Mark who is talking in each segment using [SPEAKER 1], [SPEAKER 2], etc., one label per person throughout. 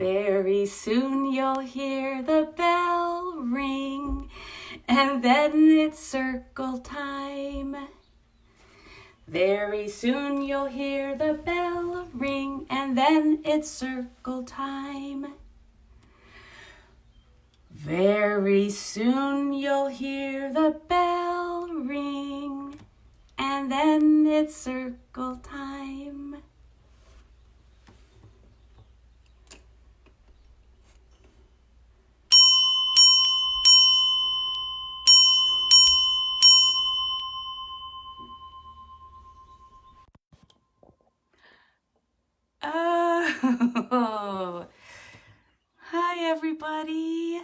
[SPEAKER 1] Very soon you'll hear the bell ring, and then it's circle time. Very soon you'll hear the bell ring, and then it's circle time. Very soon you'll hear the bell ring, and then it's circle time. Oh, hi everybody.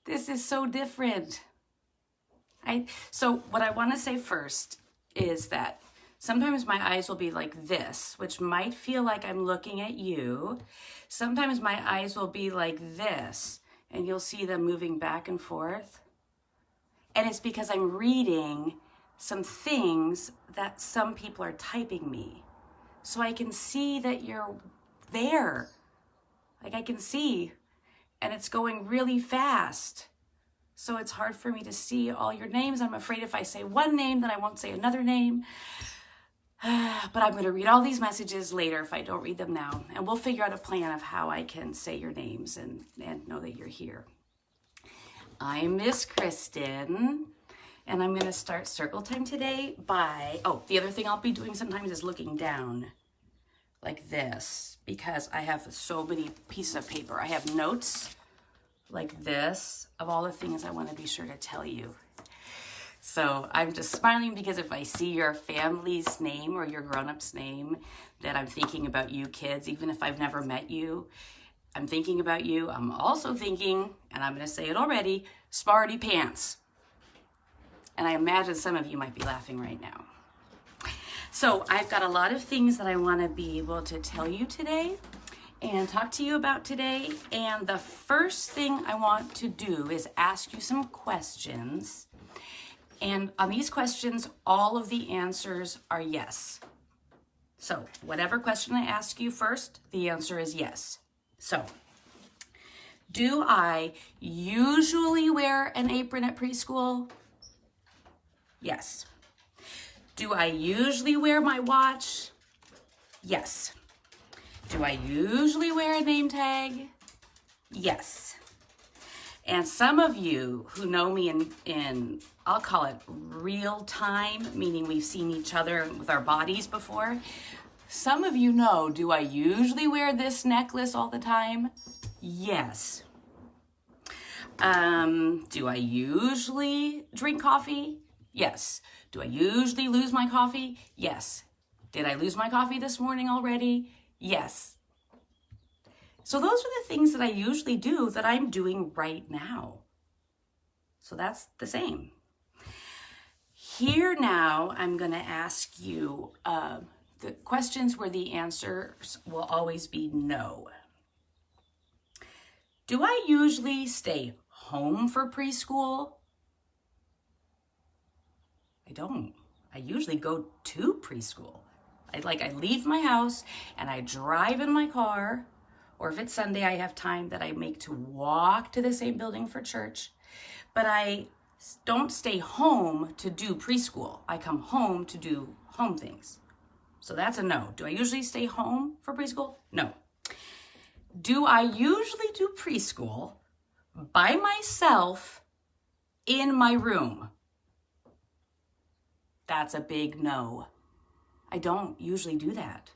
[SPEAKER 1] This is so different. So what I want to say first is that sometimes my eyes will be like this, which might feel like I'm looking at you. Sometimes my eyes will be like this, and you'll see them moving back and forth. And it's because I'm reading some things that some people are typing me. So I can see that you're there. Like I can see, and it's going really fast. So it's hard for me to see all your names. I'm afraid if I say one name, then I won't say another name. But I'm going to read all these messages later if I don't read them now. And we'll figure out a plan of how I can say your names and know that you're here. I'm Miss Kristen, and I'm going to start circle time today by, the other thing I'll be doing sometimes is looking down like this, because I have so many pieces of paper. I have notes like this of all the things I want to be sure to tell you. So I'm just smiling because if I see your family's name or your grown-up's name, that I'm thinking about you kids, even if I've never met you. I'm thinking about you. I'm also thinking, and I'm going to say it already, smarty pants. And I imagine some of you might be laughing right now. So I've got a lot of things that I want to be able to tell you today and talk to you about today. And the first thing I want to do is ask you some questions. And on these questions, all of the answers are yes. So whatever question I ask you first, the answer is yes. So, do I usually wear an apron at preschool? Yes. Do I usually wear my watch? Yes. Do I usually wear a name tag? Yes. And some of you who know me in I'll call it real time, meaning we've seen each other with our bodies before. Some of you know, do I usually wear this necklace all the time? Yes. Do I usually drink coffee? Yes. Do I usually lose my coffee? Yes. Did I lose my coffee this morning already? Yes. So those are the things that I usually do that I'm doing right now. So that's the same. Here now, I'm going to ask you the questions where the answers will always be no. Do I usually stay home for preschool? I don't. I usually go to preschool. I leave my house and I drive in my car, or if it's Sunday, I have time that I make to walk to the same building for church. But I don't stay home to do preschool. I come home to do home things. So that's a no. Do I usually stay home for preschool? No. Do I usually do preschool by myself in my room? That's a big no. I don't usually do that.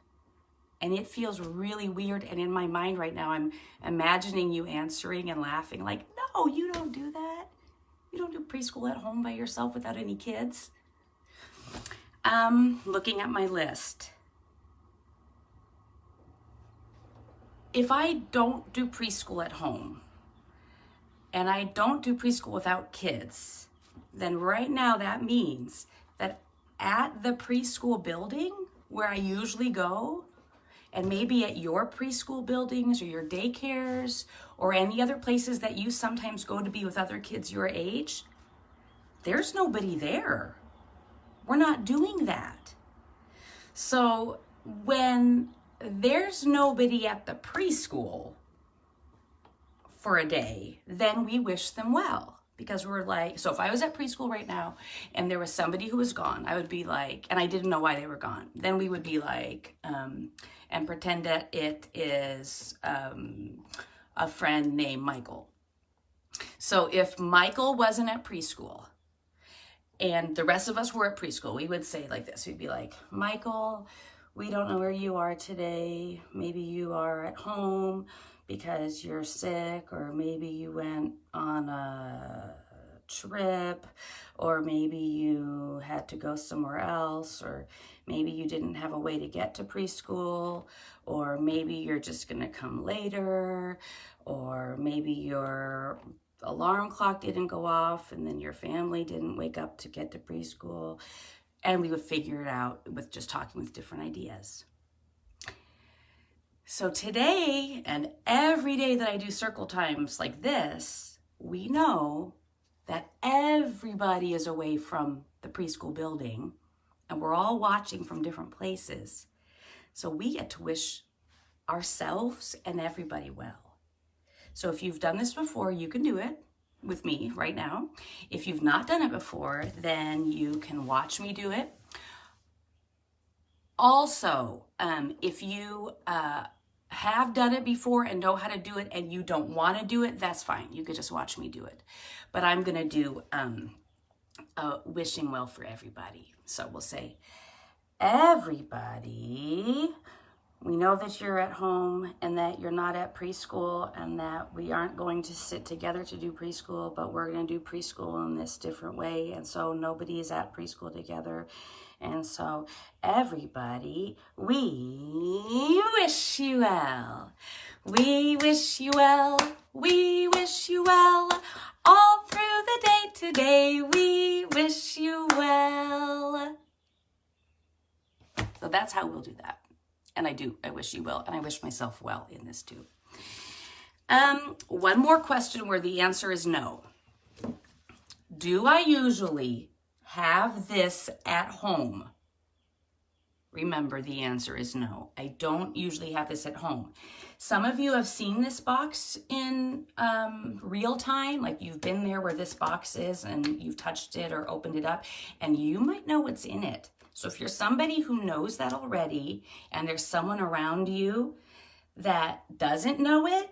[SPEAKER 1] And it feels really weird. And in my mind right now, I'm imagining you answering and laughing like, no, you don't do that. You don't do preschool at home by yourself without any kids. Looking at my list. If I don't do preschool at home and I don't do preschool without kids, then right now that means that at the preschool building where I usually go, and maybe at your preschool buildings or your daycares or any other places that you sometimes go to be with other kids your age, there's nobody there. We're not doing that. So when there's nobody at the preschool for a day, then we wish them well. Because we're like, so if I was at preschool right now and there was somebody who was gone, I would be like, and I didn't know why they were gone, then we would be like, and pretend that it is a friend named Michael. So if Michael wasn't at preschool and the rest of us were at preschool, we would say like this. We'd be like, Michael, we don't know where you are today. Maybe you are at home because you're sick, or maybe you went on a trip, or maybe you had to go somewhere else, or maybe you didn't have a way to get to preschool, or maybe you're just gonna come later, or maybe your alarm clock didn't go off and then your family didn't wake up to get to preschool. And we would figure it out with just talking with different ideas. So today and every day that I do circle times like this, we know that everybody is away from the preschool building and we're all watching from different places. So we get to wish ourselves and everybody well. So if you've done this before, you can do it with me right now. If you've not done it before, then you can watch me do it. Also, if you have done it before and know how to do it and you don't want to do it, that's fine. You could just watch me do it. But I'm going to do wishing well for everybody. So we'll say, everybody, we know that you're at home and that you're not at preschool and that we aren't going to sit together to do preschool, but we're going to do preschool in this different way. And so nobody is at preschool together. And so everybody, we wish you well. We wish you well. We wish you well. All through the day today, we wish you well. So that's how we'll do that. And I wish you well, and I wish myself well in this too. One more question where the answer is no. Do I usually have this at home? Remember, the answer is no. I don't usually have this at home. Some of you have seen this box in real time, like you've been there where this box is and you've touched it or opened it up, and you might know what's in it. So if you're somebody who knows that already and there's someone around you that doesn't know it,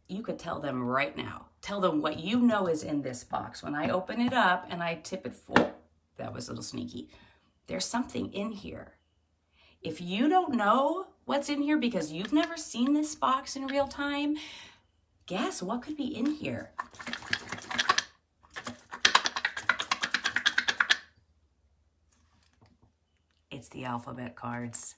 [SPEAKER 1] you could tell them right now. Tell them what you know is in this box. When I open it up and I tip it full, that was a little sneaky. There's something in here. If you don't know what's in here because you've never seen this box in real time, guess what could be in here? It's the alphabet cards.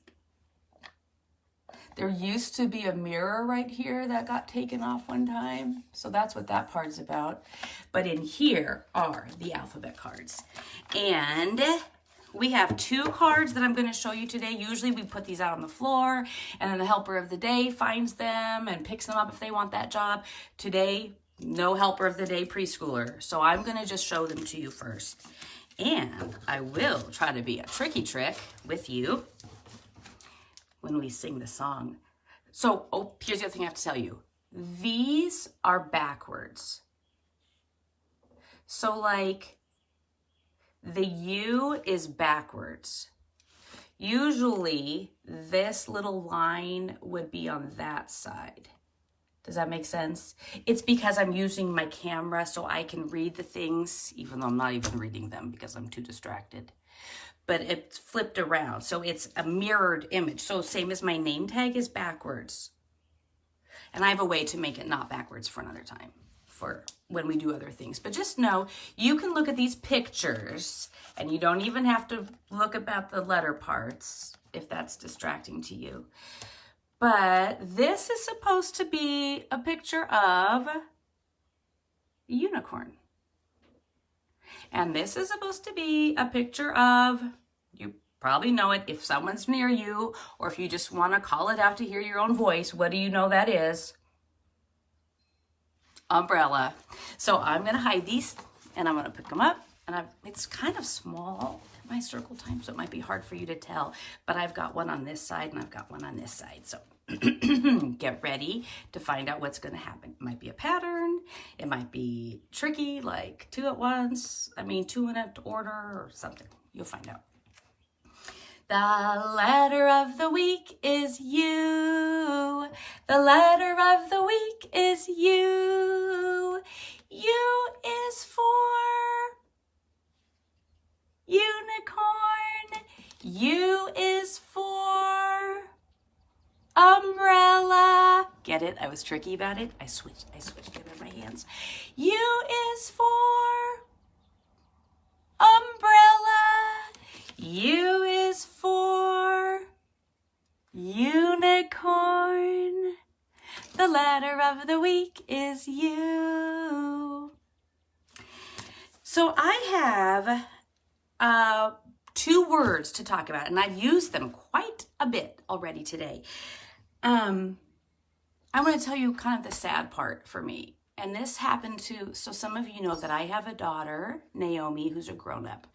[SPEAKER 1] There used to be a mirror right here that got taken off one time. So that's what that part's about. But in here are the alphabet cards. And we have 2 cards that I'm going to show you today. Usually we put these out on the floor and then the helper of the day finds them and picks them up if they want that job. Today, no helper of the day preschooler. So I'm going to just show them to you first. And I will try to be a tricky trick with you when we sing the song. So, here's the other thing I have to tell you. These are backwards. So like the U is backwards. Usually this little line would be on that side. Does that make sense? It's because I'm using my camera so I can read the things, even though I'm not even reading them because I'm too distracted. But it's flipped around, so it's a mirrored image. So same as my name tag is backwards. And I have a way to make it not backwards for another time, for when we do other things. But just know, you can look at these pictures, and you don't even have to look about the letter parts if that's distracting to you. But this is supposed to be a picture of a unicorn. And this is supposed to be a picture of, you probably know it if someone's near you, or if you just want to call it out to hear your own voice. What do you know that is? Umbrella. So I'm going to hide these and I'm going to pick them up. And it's kind of small. my circle time, so it might be hard for you to tell, but I've got one on this side and I've got one on this side. So get ready to find out what's going to happen. It might be a pattern. It might be tricky, like 2 at once. I mean, 2 in order or something. You'll find out. The letter of the week is U. The letter of the week is U. U is for unicorn. U is for umbrella. Get it? I was tricky about it. I switched it in my hands. U is for umbrella. U is for unicorn. The letter of the week is U. So I have 2 words to talk about, and I've used them quite a bit already today. I want to tell you kind of the sad part for me. And this happened to, so some of you know that I have a daughter, Naomi, who's a grown-up.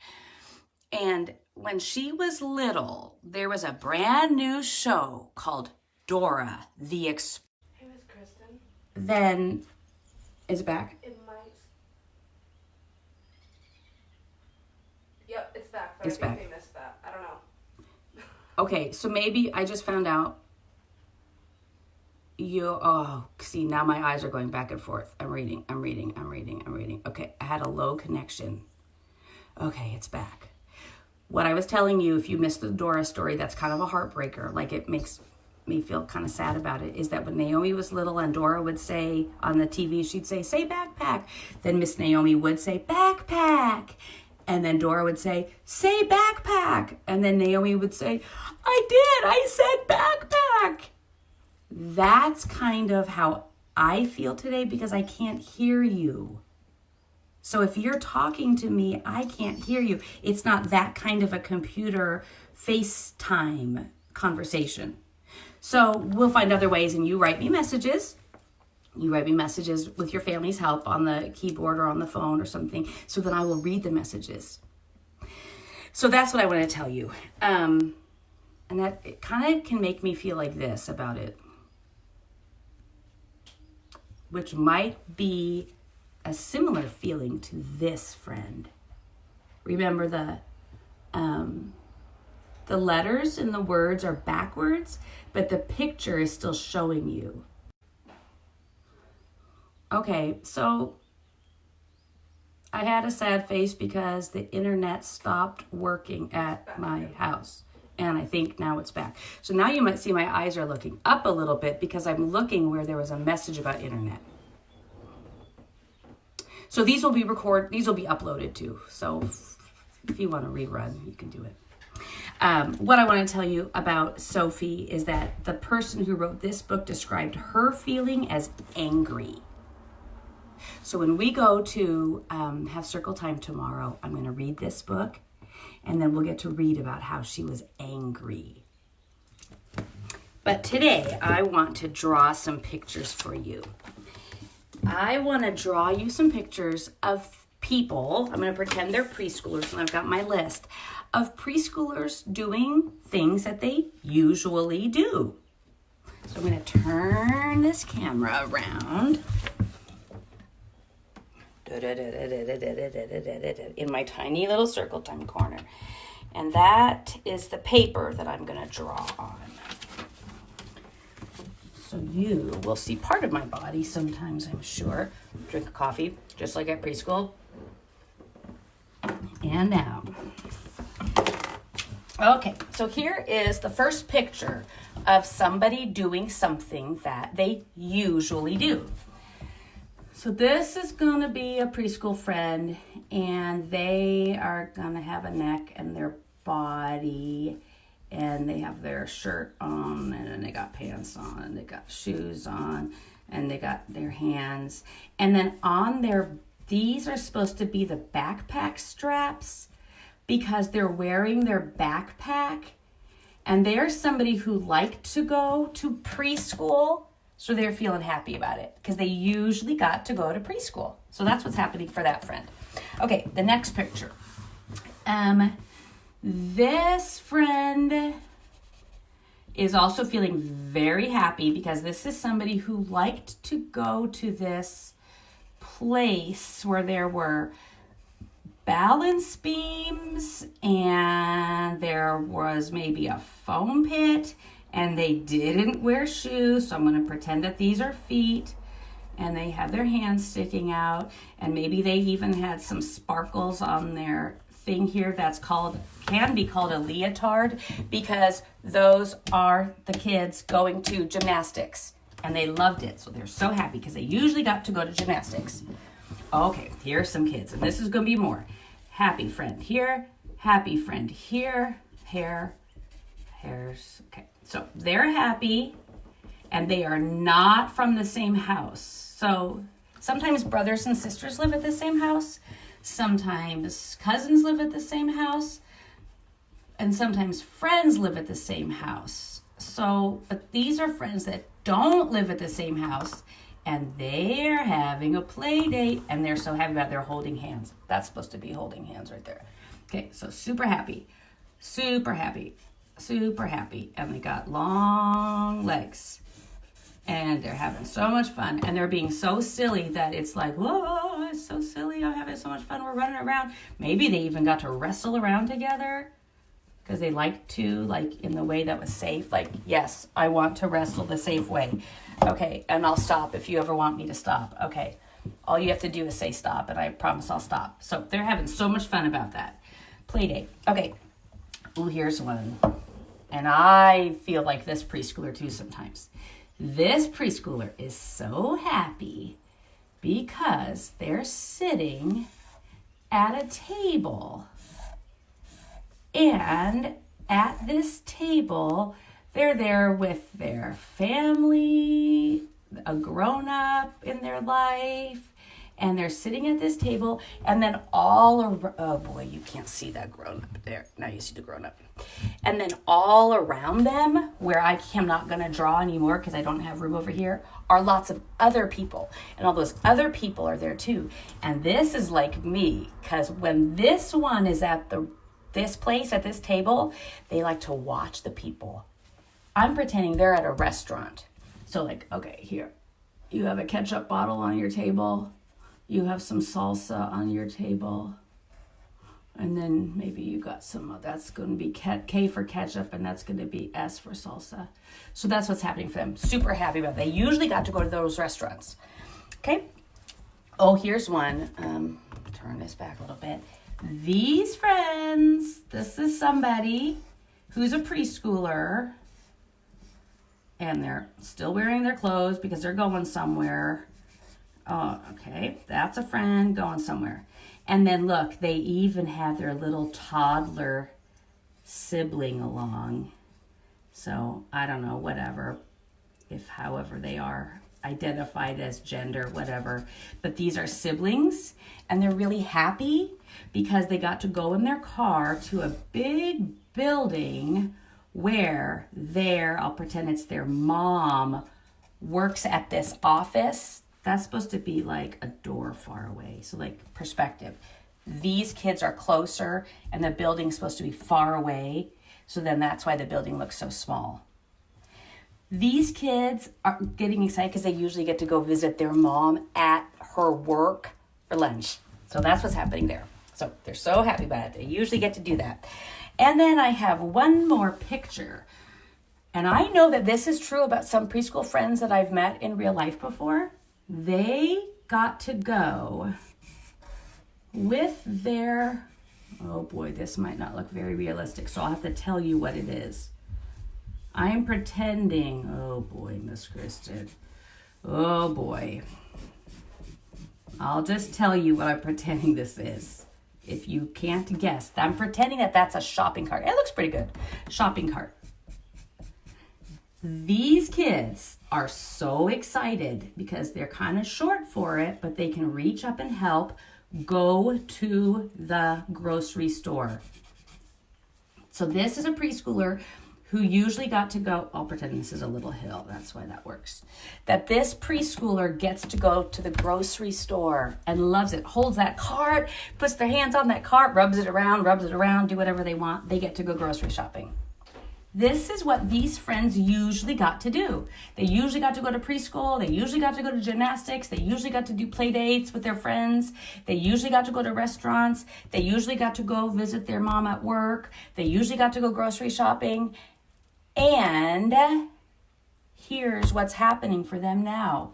[SPEAKER 1] And when she was little, there was a brand new show called Dora the Explorer.
[SPEAKER 2] Hey, Miss Kristen.
[SPEAKER 1] Then, is it back?
[SPEAKER 2] It might. Yep, it's back. But
[SPEAKER 1] It's
[SPEAKER 2] I think
[SPEAKER 1] back.
[SPEAKER 2] they missed that. I don't know.
[SPEAKER 1] Okay, so maybe I just found out see, now my eyes are going back and forth. I'm reading. Okay, I had a low connection. Okay, it's back. What I was telling you, if you missed the Dora story, that's kind of a heartbreaker. Like, it makes me feel kind of sad about it, is that when Naomi was little and Dora would say on the TV, she'd say backpack. Then Miss Naomi would say backpack. And then Dora would say backpack. And then Naomi would say, I said backpack. That's kind of how I feel today because I can't hear you. So if you're talking to me, I can't hear you. It's not that kind of a computer FaceTime conversation. So we'll find other ways, and you write me messages. You write me messages with your family's help on the keyboard or on the phone or something, so that I will read the messages. So that's what I want to tell you. And that it kind of can make me feel like this about it, which might be a similar feeling to this friend. Remember the letters and the words are backwards, but the picture is still showing you. Okay, so I had a sad face because the internet stopped working at my house. And I think now it's back. So now you might see my eyes are looking up a little bit because I'm looking where there was a message about internet. So these will be uploaded too. So if you want to rerun, you can do it. What I want to tell you about Sophie is that the person who wrote this book described her feeling as angry. So when we go to have circle time tomorrow, I'm going to read this book, and then we'll get to read about how she was angry. But today, I want to draw some pictures for you. I want to draw you some pictures of people. I'm going to pretend they're preschoolers, and I've got my list of preschoolers doing things that they usually do. So I'm going to turn this camera around in my tiny little circle time corner. And that is the paper that I'm going to draw on. So you will see part of my body sometimes, I'm sure. Drink a coffee, just like at preschool. And now. Okay, so here is the first picture of somebody doing something that they usually do. So this is going to be a preschool friend, and they are going to have a neck and their body, and they have their shirt on, and then they got pants on, and they got shoes on, and they got their hands. And then on these are supposed to be the backpack straps because they're wearing their backpack, and they're somebody who liked to go to preschool. So they're feeling happy about it because they usually got to go to preschool. So that's what's happening for that friend. Okay, the next picture. This friend is also feeling very happy because this is somebody who liked to go to this place where there were balance beams and there was maybe a foam pit and they didn't wear shoes. So I'm going to pretend that these are feet and they have their hands sticking out and maybe they even had some sparkles on their thing here can be called a leotard because those are the kids going to gymnastics and they loved it. So they're so happy because they usually got to go to gymnastics. Okay, here's some kids and this is going to be more. Happy friend here, happy friend here, hairs. Okay, so they're happy and they are not from the same house. So sometimes brothers and sisters live at the same house. Sometimes cousins live at the same house. And sometimes friends live at the same house. So, but these are friends that don't live at the same house and they're having a play date and they're so happy about they're holding hands. That's supposed to be holding hands right there. Okay, so super happy, super happy, super happy. And they got long legs and they're having so much fun and they're being so silly that it's like, whoa, it's so silly. I'm having so much fun. We're running around. Maybe they even got to wrestle around together because they like to, like in the way that was safe. Like, yes, I want to wrestle the safe way. Okay, and I'll stop if you ever want me to stop. Okay, all you have to do is say stop and I promise I'll stop. So they're having so much fun about that. Play date. Okay, oh, here's one. And I feel like this preschooler too sometimes. This preschooler is so happy because they're sitting at a table. And at this table, they're there with their family, a grown-up in their life, and they're sitting at this table, and then oh boy, you can't see that grown-up there. Now you see the grown-up. And then all around them, where I am not going to draw anymore because I don't have room over here, are lots of other people. And all those other people are there too. And this is like me, because when this one is at this place, at this table, they like to watch the people. I'm pretending they're at a restaurant. So like, okay, here, you have a ketchup bottle on your table. You have some salsa on your table. And then maybe you got that's going to be K for ketchup and that's going to be S for salsa. So that's what's happening for them. Super happy about it. They usually got to go to those restaurants. Okay. Oh, here's one. Turn this back a little bit. These friends, this is somebody who's a preschooler and they're still wearing their clothes because they're going somewhere. Oh, okay. That's a friend going somewhere. And then look, they even have their little toddler sibling along. So I don't know, whatever, however they are identified as gender, whatever. But these are siblings and they're really happy because they got to go in their car to a big building where I'll pretend it's their mom, works at this office. That's supposed to be like a door far away. So like perspective. These kids are closer and the building's supposed to be far away. So then that's why the building looks so small. These kids are getting excited because they usually get to go visit their mom at her work for lunch. So that's what's happening there. So they're so happy about it. They usually get to do that. And then I have one more picture. And I know that this is true about some preschool friends that I've met in real life before. They got to go with their, oh boy, this might not look very realistic, so I'll have to tell you what it is. I'm pretending, oh boy, Miss Kristen, oh boy. I'll just tell you what I'm pretending this is. If you can't guess, I'm pretending that that's a shopping cart. It looks pretty good, shopping cart. These kids are so excited because they're kind of short for it, but they can reach up and help go to the grocery store. So this is a preschooler who usually got to go, I'll pretend this is a little hill, that's why that works, that this preschooler gets to go to the grocery store and loves it, holds that cart, puts their hands on that cart, rubs it around, do whatever they want. They get to go grocery shopping. This is what these friends usually got to do. They usually got to go to preschool. They usually got to go to gymnastics. They usually got to do play dates with their friends. They usually got to go to restaurants. They usually got to go visit their mom at work. They usually got to go grocery shopping. And here's what's happening for them now.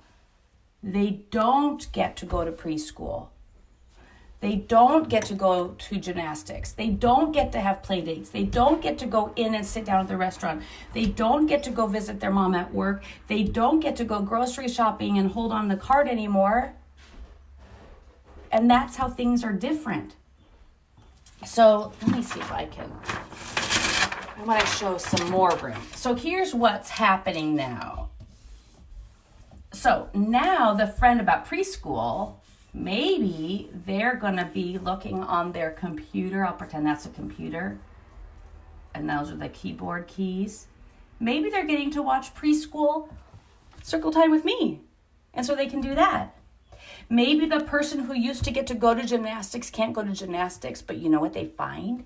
[SPEAKER 1] They don't get to go to preschool. They don't get to go to gymnastics. They don't get to have play dates. They don't get to go in and sit down at the restaurant. They don't get to go visit their mom at work. They don't get to go grocery shopping and hold on the cart anymore. And that's how things are different. So let me see if I want to show some more room. So here's what's happening now. So now the friend about preschool, maybe they're going to be looking on their computer. I'll pretend that's a computer. And those are the keyboard keys. Maybe they're getting to watch preschool circle time with me. And so they can do that. Maybe the person who used to get to go to gymnastics can't go to gymnastics, but you know what they find?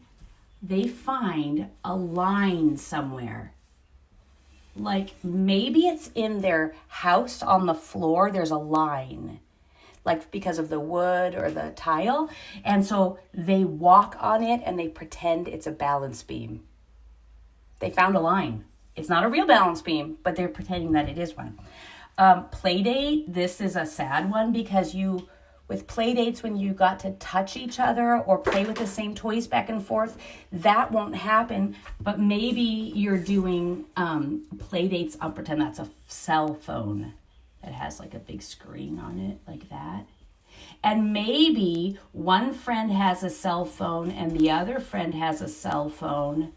[SPEAKER 1] They find a line somewhere. Like maybe it's in their house on the floor, there's a line. Like because of the wood or the tile. And so they walk on it and they pretend it's a balance beam. They found a line. It's not a real balance beam, but they're pretending that it is one. Play date, this is a sad one because with play dates, when you got to touch each other or play with the same toys back and forth, that won't happen. But maybe you're doing play dates, I'll pretend that's a cell phone. It has like a big screen on it like that. And maybe one friend has a cell phone and the other friend has a cell phone.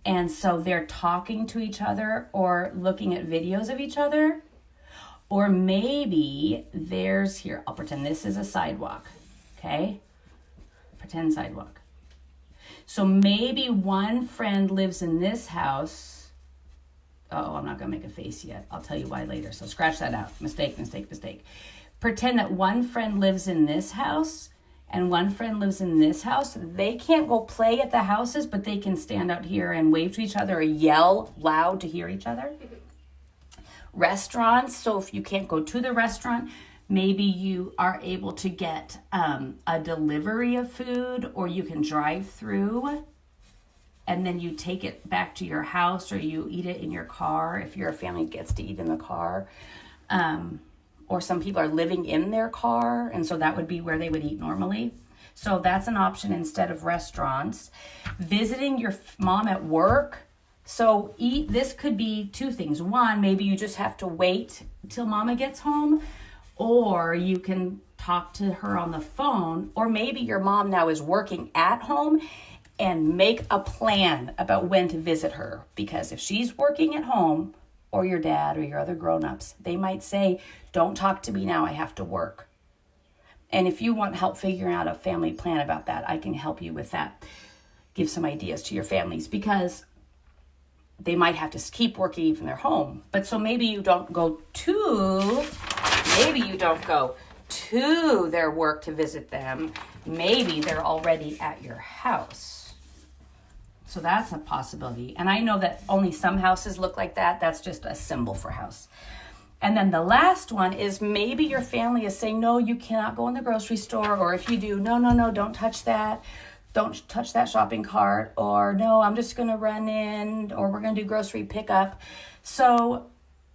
[SPEAKER 1] And so they're talking to each other or looking at videos of each other. Or maybe here, I'll pretend this is a sidewalk, okay? Pretend sidewalk. So maybe one friend lives in this house. Oh, I'm not gonna make a face yet. I'll tell you why later, so scratch that out. Mistake. Pretend that one friend lives in this house and one friend lives in this house. They can't go play at the houses, but they can stand out here and wave to each other or yell loud to hear each other. Restaurants, so if you can't go to the restaurant, maybe you are able to get a delivery of food, or you can drive through and then you take it back to your house, or you eat it in your car if you're a family that gets to eat in the car. Or some people are living in their car, and so that would be where they would eat normally. So that's an option instead of restaurants. Visiting your mom at work. So this could be two things. One, maybe you just have to wait till mama gets home, or you can talk to her on the phone, or maybe your mom now is working at home and make a plan about when to visit her. Because if she's working at home, or your dad or your other grown-ups, they might say, don't talk to me now, I have to work. And if you want help figuring out a family plan about that, I can help you with that. Give some ideas to your families, because they might have to keep working even their home. But so maybe you don't go to their work to visit them. Maybe they're already at your house. So that's a possibility. And I know that only some houses look like that. That's just a symbol for house. And then the last one is maybe your family is saying, no, you cannot go in the grocery store. Or if you do, no, don't touch that. Don't touch that shopping cart. Or no, I'm just going to run in, or we're going to do grocery pickup. So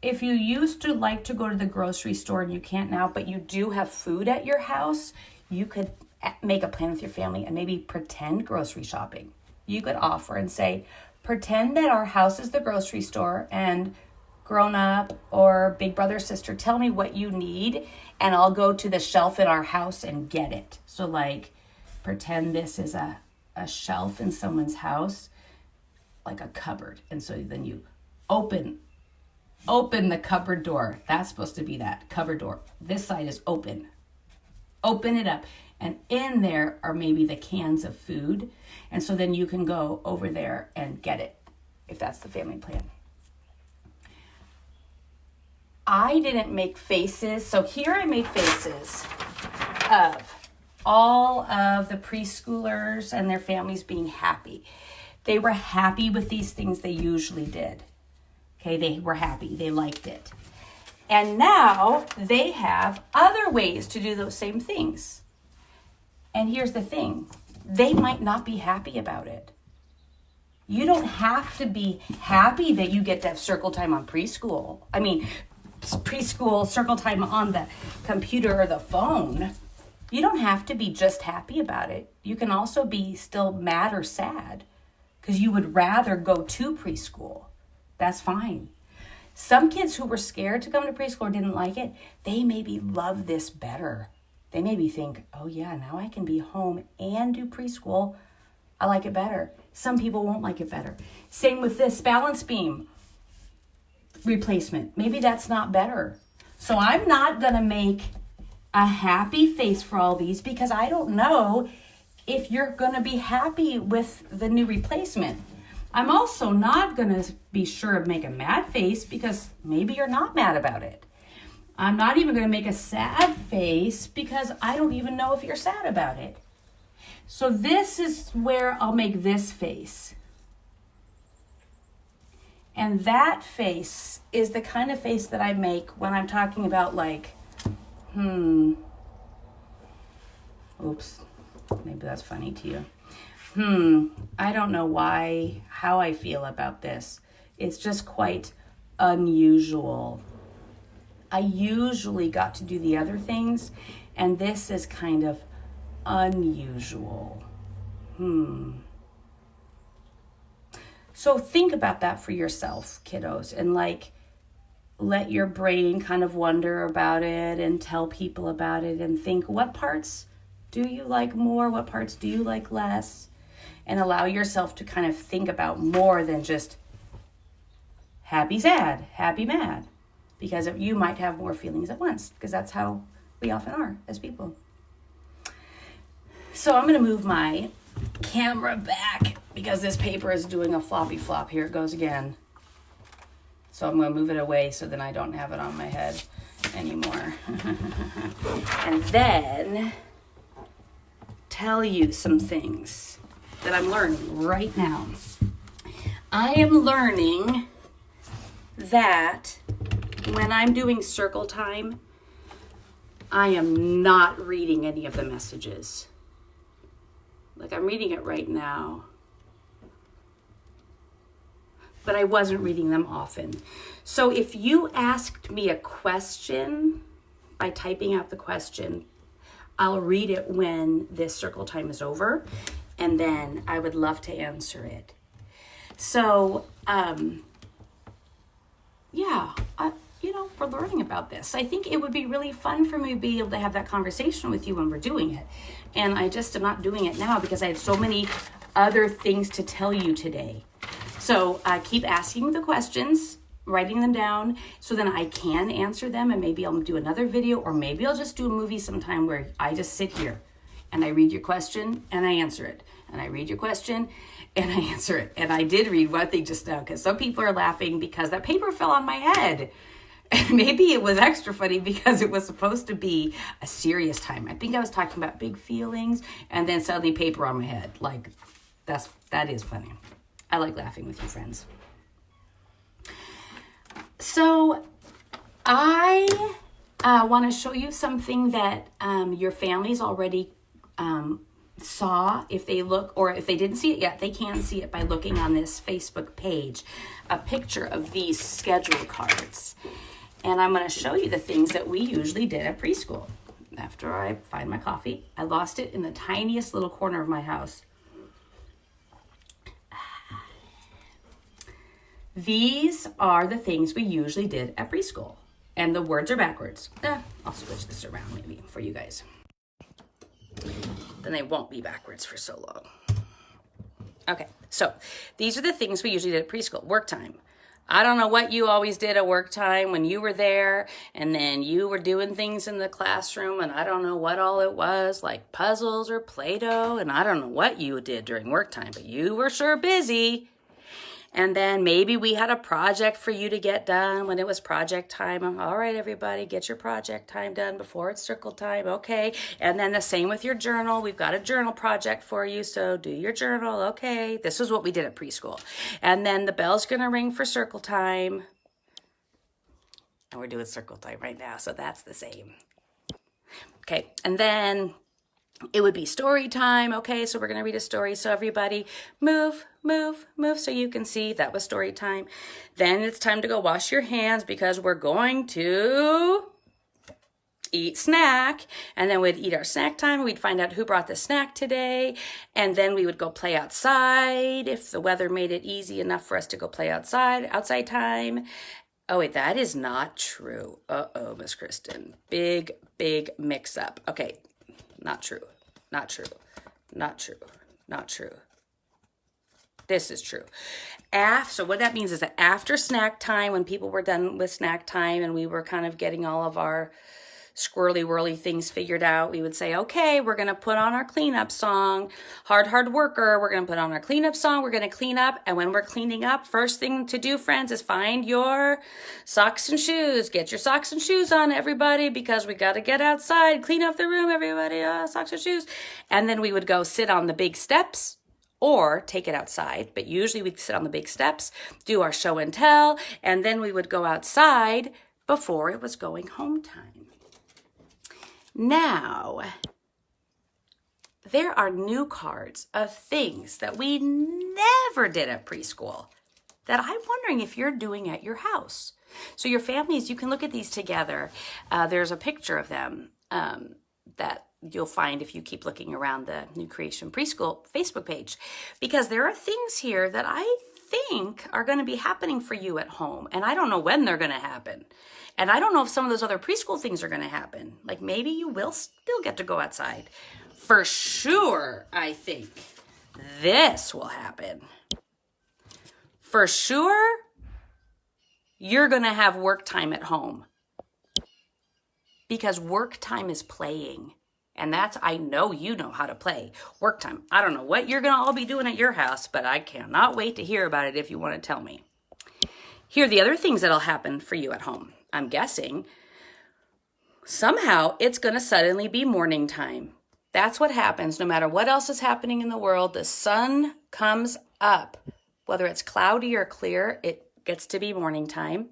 [SPEAKER 1] if you used to like to go to the grocery store and you can't now, but you do have food at your house, you could make a plan with your family and maybe pretend grocery shopping. You could offer and say, pretend that our house is the grocery store, and grown up or big brother, sister, tell me what you need and I'll go to the shelf in our house and get it. So like pretend this is a shelf in someone's house, like a cupboard. And so then you open the cupboard door. That's supposed to be that cupboard door. This side is open. Open it up. And in there are maybe the cans of food. And so then you can go over there and get it if that's the family plan. I didn't make faces. So here I made faces of all of the preschoolers and their families being happy. They were happy with these things they usually did. Okay, they were happy. They liked it. And now they have other ways to do those same things. And here's the thing. They might not be happy about it. You don't have to be happy that you get to have circle time on preschool. Preschool circle time on the computer or the phone. You don't have to be just happy about it. You can also be still mad or sad because you would rather go to preschool. That's fine. Some kids who were scared to come to preschool or didn't like it, they maybe love this better. They maybe think, oh yeah, now I can be home and do preschool. I like it better. Some people won't like it better. Same with this balance beam replacement. Maybe that's not better. So I'm not going to make a happy face for all these because I don't know if you're going to be happy with the new replacement. I'm also not going to be sure to make a mad face because maybe you're not mad about it. I'm not even going to make a sad face because I don't even know if you're sad about it. So this is where I'll make this face. And that face is the kind of face that I make when I'm talking about oops, maybe that's funny to you. I don't know how I feel about this. It's just quite unusual. I usually got to do the other things, and this is kind of unusual. So think about that for yourself, kiddos, and let your brain kind of wonder about it and tell people about it and think, what parts do you like more? What parts do you like less? And allow yourself to kind of think about more than just happy, sad, happy, mad, because you might have more feelings at once, because that's how we often are as people. So I'm going to move my camera back because this paper is doing a floppy flop. Here it goes again. So I'm going to move it away so then I don't have it on my head anymore. And then tell you some things that I'm learning right now. I am learning that when I'm doing circle time, I am not reading any of the messages. I'm reading it right now, but I wasn't reading them often. So if you asked me a question by typing out the question, I'll read it when this circle time is over, and then I would love to answer it. So, we're learning about this. I think it would be really fun for me to be able to have that conversation with you when we're doing it. And I just am not doing it now because I have so many other things to tell you today. So keep asking the questions, writing them down so then I can answer them, and maybe I'll do another video, or maybe I'll just do a movie sometime where I just sit here and I read your question and I answer it. And I read your question and I answer it. And I did read one thing just now because some people are laughing because that paper fell on my head. And maybe it was extra funny because it was supposed to be a serious time. I think I was talking about big feelings and then suddenly paper on my head. That is funny. I like laughing with you, friends. So I want to show you something that your families already saw. If they look, or if they didn't see it yet, they can see it by looking on this Facebook page, a picture of these schedule cards. And I'm going to show you the things that we usually did at preschool. After I find my coffee, I lost it in the tiniest little corner of my house. These are the things we usually did at preschool. And the words are backwards. I'll switch this around maybe for you guys. Then they won't be backwards for so long. Okay, so these are the things we usually did at preschool. Work time. I don't know what you always did at work time when you were there, and then you were doing things in the classroom, and I don't know what all it was, like puzzles or Play-Doh, and I don't know what you did during work time, but you were sure busy. And then maybe we had a project for you to get done when it was project time. All right, everybody, get your project time done before it's circle time. Okay. And then the same with your journal. We've got a journal project for you. So do your journal. Okay. This is what we did at preschool. And then the bell's going to ring for circle time. And we're doing circle time right now. So that's the same. Okay. And then it would be story time. Okay, so we're going to read a story. So everybody move, move, move so you can see that was story time. Then it's time to go wash your hands because we're going to eat snack. And then we'd eat our snack time. We'd find out who brought the snack today. And then we would go play outside if the weather made it easy enough for us to go play outside time. Oh, wait, that is not true. Uh-oh, Miss Kristen. Big mix up. Okay. Not true, not true, not true, not true. This is true. So what that means is that after snack time, when people were done with snack time and we were kind of getting all of our squirrely whirly things figured out, we would say, okay, we're going to put on our cleanup song. Hard worker. We're going to put on our cleanup song. We're going to clean up. And when we're cleaning up, first thing to do, friends, is find your socks and shoes. Get your socks and shoes on, everybody, because we got to get outside, clean up the room, everybody, socks and shoes. And then we would go sit on the big steps or take it outside. But usually we'd sit on the big steps, do our show and tell, and then we would go outside before it was going home time. Now, there are new cards of things that we never did at preschool that I'm wondering if you're doing at your house. So your families, you can look at these together. There's a picture of them that you'll find if you keep looking around the New Creation Preschool Facebook page, because there are things here that I think are going to be happening for you at home. And I don't know when they're going to happen. And I don't know if some of those other preschool things are going to happen. Like maybe you will still get to go outside. For sure, I think this will happen. For sure, you're going to have work time at home. Because work time is playing. And that's, I know you know how to play. Work time. I don't know what you're going to all be doing at your house, but I cannot wait to hear about it if you want to tell me. Here are the other things that'll happen for you at home. I'm guessing somehow it's going to suddenly be morning time. That's what happens. No matter what else is happening in the world, the sun comes up. Whether it's cloudy or clear, it gets to be morning time.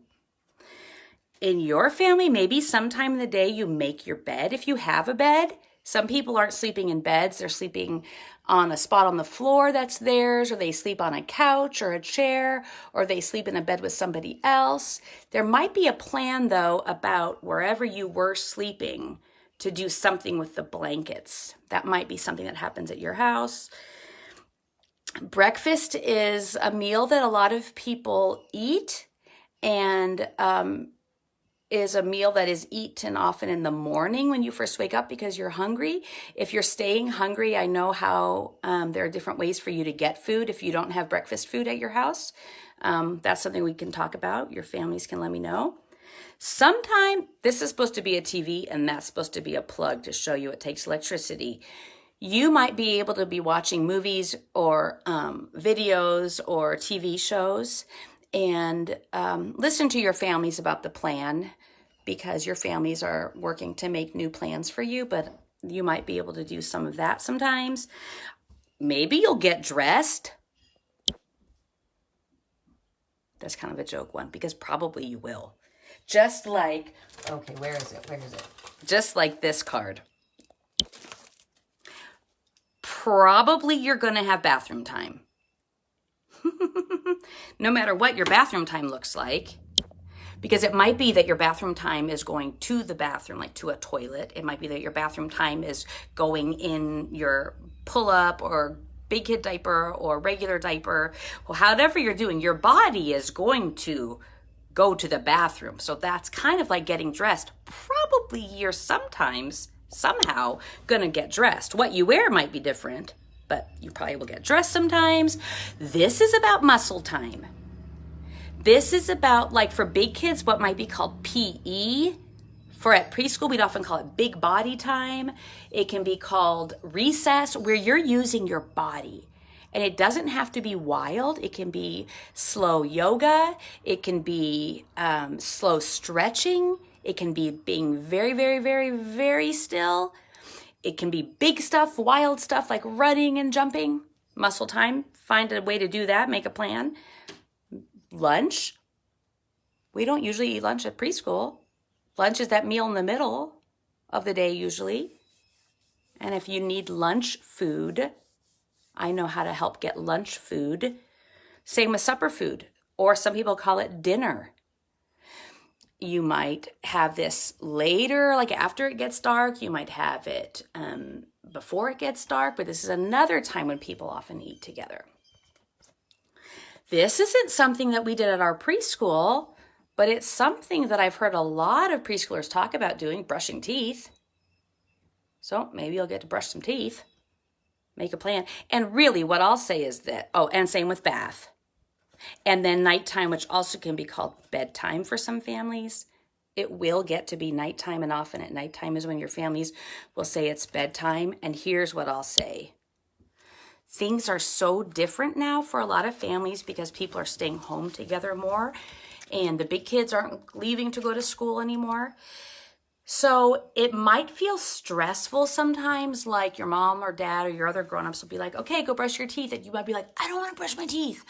[SPEAKER 1] In your family, maybe sometime in the day you make your bed if you have a bed. Some people aren't sleeping in beds. They're sleeping on a spot on the floor that's theirs, or they sleep on a couch or a chair, or they sleep in a bed with somebody else. There might be a plan, though, about wherever you were sleeping to do something with the blankets. That might be something that happens at your house. Breakfast is a meal that a lot of people eat, and is a meal that is eaten often in the morning when you first wake up because you're hungry. If you're staying hungry, I know how there are different ways for you to get food if you don't have breakfast food at your house. That's something we can talk about. Your families can let me know. Sometime, this is supposed to be a TV and that's supposed to be a plug to show you it takes electricity. You might be able to be watching movies or videos or TV shows and listen to your families about the plan, because your families are working to make new plans for you, but you might be able to do some of that sometimes. Maybe you'll get dressed. That's kind of a joke one, because probably you will. Just like, okay, where is it? Just like this card. Probably you're going to have bathroom time. No matter what your bathroom time looks like, because it might be that your bathroom time is going to the bathroom, like to a toilet. It might be that your bathroom time is going in your pull-up or big kid diaper or regular diaper. Well, however you're doing, your body is going to go to the bathroom. So that's kind of like getting dressed. Probably you're sometimes, somehow, gonna get dressed. What you wear might be different, but you probably will get dressed sometimes. This is about muscle time. This is about, like for big kids, what might be called PE. For at preschool, we'd often call it big body time. It can be called recess, where you're using your body. And it doesn't have to be wild. It can be slow yoga. It can be slow stretching. It can be being very, very, very, very still. It can be big stuff, wild stuff like running and jumping. Muscle time. Find a way to do that. Make a plan. Lunch. We don't usually eat lunch at preschool. Lunch is that meal in the middle of the day usually. And if you need lunch food, I know how to help get lunch food. Same with supper food, or some people call it dinner. You might have this later, like after it gets dark. You might have it before it gets dark, but this is another time when people often eat together. This isn't something that we did at our preschool, but it's something that I've heard a lot of preschoolers talk about doing, brushing teeth. So maybe you'll get to brush some teeth. Make a plan. And really what I'll say is that, and same with bath. And then nighttime, which also can be called bedtime for some families. It will get to be nighttime, and often at nighttime is when your families will say it's bedtime. And here's what I'll say. Things are so different now for a lot of families because people are staying home together more and the big kids aren't leaving to go to school anymore. So it might feel stressful sometimes, like your mom or dad or your other grown-ups will be like, okay, go brush your teeth. And you might be like, I don't want to brush my teeth.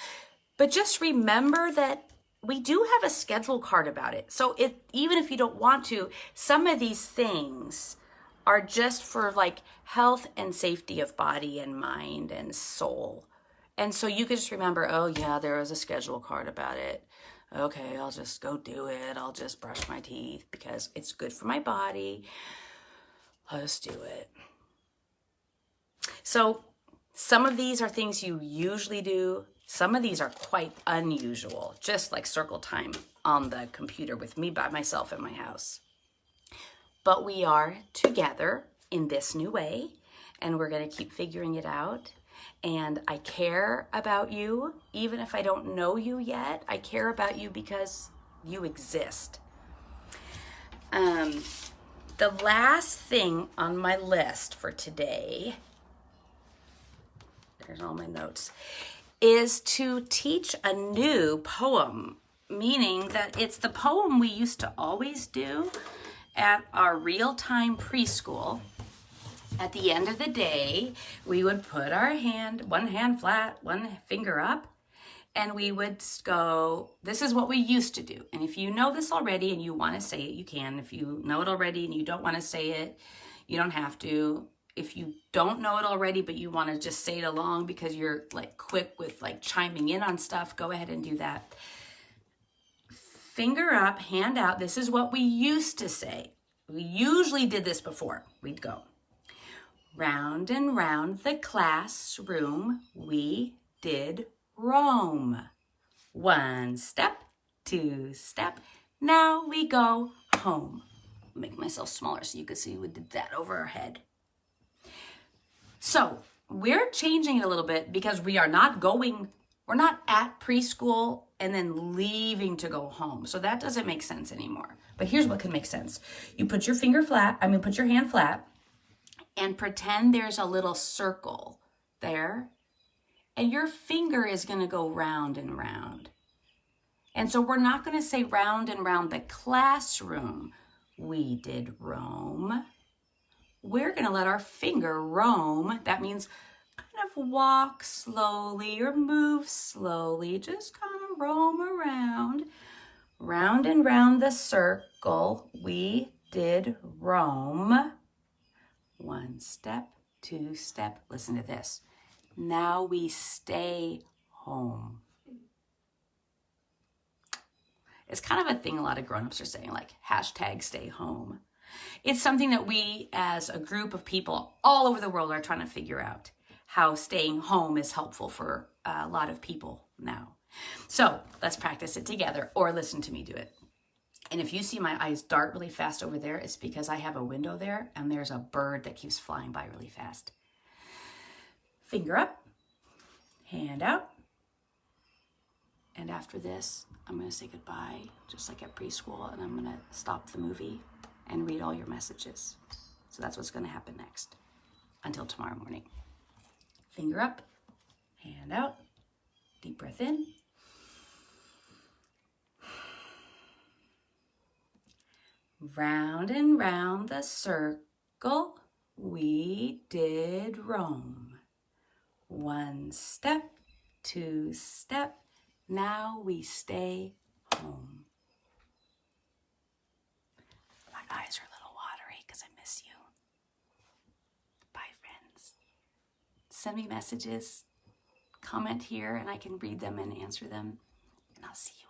[SPEAKER 1] But just remember that we do have a schedule card about it. So even if you don't want to, some of these things are just for like health and safety of body and mind and soul. And so you can just remember, oh yeah, there was a schedule card about it. Okay, I'll just go do it. I'll just brush my teeth because it's good for my body. I'll just do it. So some of these are things you usually do. Some of these are quite unusual, just like circle time on the computer with me by myself in my house. But we are together in this new way, and we're going to keep figuring it out. And I care about you, even if I don't know you yet. I care about you because you exist. The last thing on my list for today, there's all my notes, is to teach a new poem, meaning that it's the poem we used to always do at our real-time preschool. At the end of the day, we would put our hand, one hand flat, one finger up, and we would go, this is what we used to do. And if you know this already and you want to say it, you can. If you know it already and you don't want to say it, you don't have to. If you don't know it already, but you want to just say it along because you're like quick with like chiming in on stuff, go ahead and do that. Finger up, hand out. This is what we used to say. We usually did this before. We'd go, round and round the classroom we did roam. One step, two step, now we go home. Make myself smaller so you can see we did that over our head. So we're changing it a little bit because we're not at preschool and then leaving to go home. So that doesn't make sense anymore. But here's what can make sense. You put your put your hand flat and pretend there's a little circle there. And your finger is going to go round and round. And so we're not going to say round and round the classroom we did roam. We're going to let our finger roam. That means kind of walk slowly or move slowly. Just kind of roam around. Round and round the circle we did roam. One step, two step. Listen to this. Now we stay home. It's kind of a thing a lot of grown-ups are saying, like hashtag stay home. It's something that we as a group of people all over the world are trying to figure out how staying home is helpful for a lot of people now. So let's practice it together or listen to me do it. And if you see my eyes dart really fast over there, it's because I have a window there and there's a bird that keeps flying by really fast. Finger up, hand out. And after this, I'm going to say goodbye, just like at preschool, and I'm going to stop the movie and read all your messages. So that's what's going to happen next. Until tomorrow morning. Finger up, Hand out. Deep breath in. Round and round the circle we did roam. 1 step, 2 step, now we stay home. My eyes are a little watery because I miss you. Bye, friends. Send me messages, comment here, and I can read them and answer them. And I'll see you